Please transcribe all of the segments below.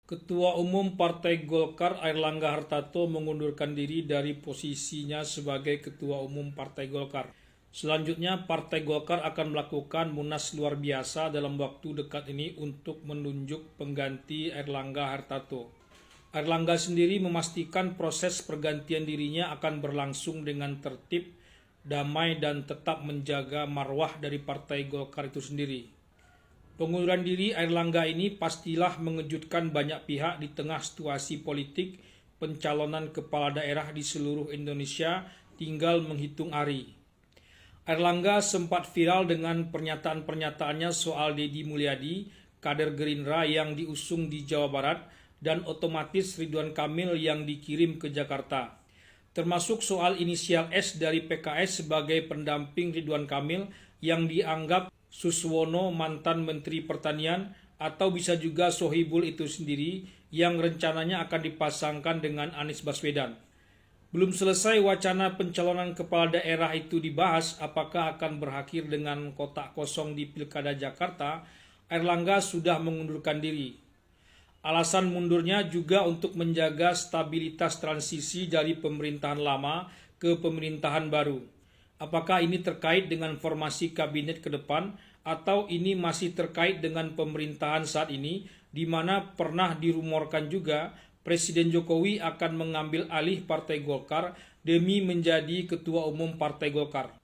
Ketua Umum Partai Golkar Airlangga Hartarto mengundurkan diri dari posisinya sebagai Ketua Umum Partai Golkar. Selanjutnya, Partai Golkar akan melakukan munas luar biasa dalam waktu dekat ini untuk menunjuk pengganti Airlangga Hartarto. Airlangga sendiri memastikan proses pergantian dirinya akan berlangsung dengan tertib, damai, dan tetap menjaga marwah dari Partai Golkar itu sendiri. Pengunduran diri Airlangga ini pastilah mengejutkan banyak pihak di tengah situasi politik pencalonan kepala daerah di seluruh Indonesia tinggal menghitung hari. Airlangga sempat viral dengan pernyataan-pernyataannya soal Deddy Mulyadi, kader Gerindra yang diusung di Jawa Barat, dan otomatis Ridwan Kamil yang dikirim ke Jakarta. Termasuk soal inisial S dari PKS sebagai pendamping Ridwan Kamil yang dianggap Suswono, mantan Menteri Pertanian, atau bisa juga Sohibul itu sendiri yang rencananya akan dipasangkan dengan Anies Baswedan. Belum selesai wacana pencalonan kepala daerah itu dibahas, apakah akan berakhir dengan kotak kosong di Pilkada Jakarta, Airlangga sudah mengundurkan diri. Alasan mundurnya juga untuk menjaga stabilitas transisi dari pemerintahan lama ke pemerintahan baru. Apakah ini terkait dengan formasi kabinet ke depan atau ini masih terkait dengan pemerintahan saat ini, di mana pernah dirumorkan juga Presiden Jokowi akan mengambil alih Partai Golkar demi menjadi Ketua Umum Partai Golkar.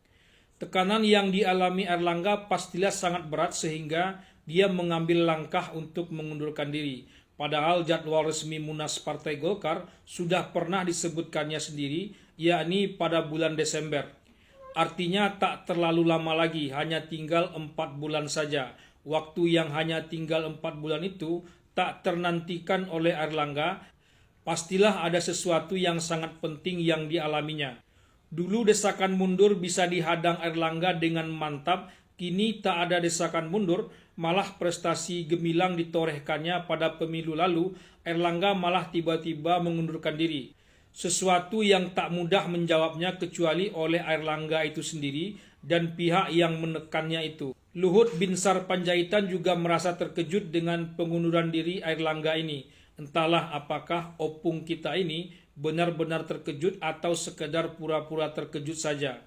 Tekanan yang dialami Airlangga pastilah sangat berat sehingga dia mengambil langkah untuk mengundurkan diri. Padahal jadwal resmi Munas Partai Golkar sudah pernah disebutkannya sendiri, yakni pada bulan Desember. Artinya tak terlalu lama lagi, hanya tinggal 4 bulan saja. Waktu yang hanya tinggal 4 bulan itu tak ternantikan oleh Airlangga. Pastilah ada sesuatu yang sangat penting yang dialaminya. Dulu desakan mundur bisa dihadang Airlangga dengan mantap, kini tak ada desakan mundur, malah prestasi gemilang ditorehkannya pada pemilu lalu, Airlangga malah tiba-tiba mengundurkan diri. Sesuatu yang tak mudah menjawabnya kecuali oleh Airlangga itu sendiri dan pihak yang menekannya itu. Luhut Binsar Panjaitan juga merasa terkejut dengan pengunduran diri Airlangga ini. Entahlah apakah opung kita ini benar-benar terkejut atau sekedar pura-pura terkejut saja.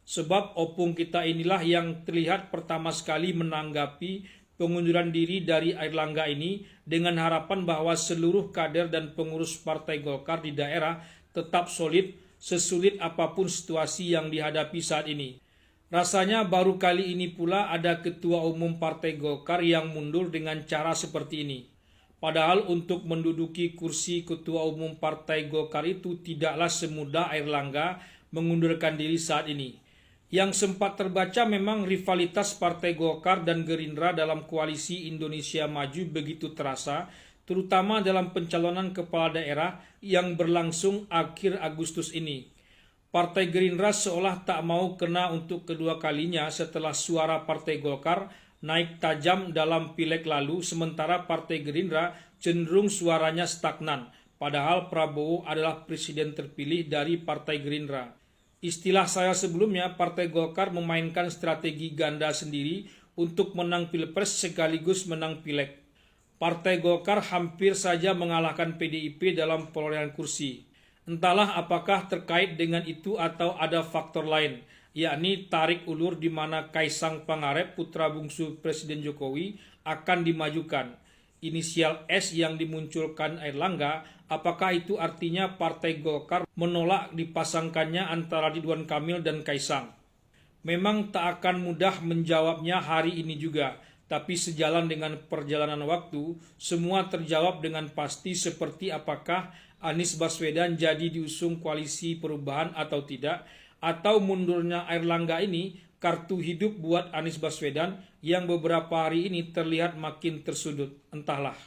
Sebab opung kita inilah yang terlihat pertama sekali menanggapi pengunduran diri dari Airlangga ini dengan harapan bahwa seluruh kader dan pengurus Partai Golkar di daerah tetap solid sesulit apapun situasi yang dihadapi saat ini. Rasanya baru kali ini pula ada Ketua Umum Partai Golkar yang mundur dengan cara seperti ini. Padahal untuk menduduki kursi Ketua Umum Partai Golkar itu tidaklah semudah Airlangga mengundurkan diri saat ini. Yang sempat terbaca memang rivalitas Partai Golkar dan Gerindra dalam koalisi Indonesia Maju begitu terasa, terutama dalam pencalonan kepala daerah yang berlangsung akhir Agustus ini. Partai Gerindra seolah tak mau kena untuk kedua kalinya setelah suara Partai Golkar naik tajam dalam pileg lalu, sementara Partai Gerindra cenderung suaranya stagnan, padahal Prabowo adalah presiden terpilih dari Partai Gerindra. Istilah saya sebelumnya, Partai Golkar memainkan strategi ganda sendiri untuk menang Pilpres sekaligus menang Pileg. Partai Golkar hampir saja mengalahkan PDIP dalam perolehan kursi. Entahlah apakah terkait dengan itu atau ada faktor lain, yakni tarik ulur di mana Kaisang Pangarep, putra bungsu Presiden Jokowi, akan dimajukan. Inisial S yang dimunculkan Airlangga, apakah itu artinya Partai Golkar menolak dipasangkannya antara Ridwan Kamil dan Kaisang? Memang tak akan mudah menjawabnya hari ini juga, tapi sejalan dengan perjalanan waktu, semua terjawab dengan pasti seperti apakah Anies Baswedan jadi diusung koalisi perubahan atau tidak, atau mundurnya Airlangga ini kartu hidup buat Anies Baswedan yang beberapa hari ini terlihat makin tersudut. Entahlah.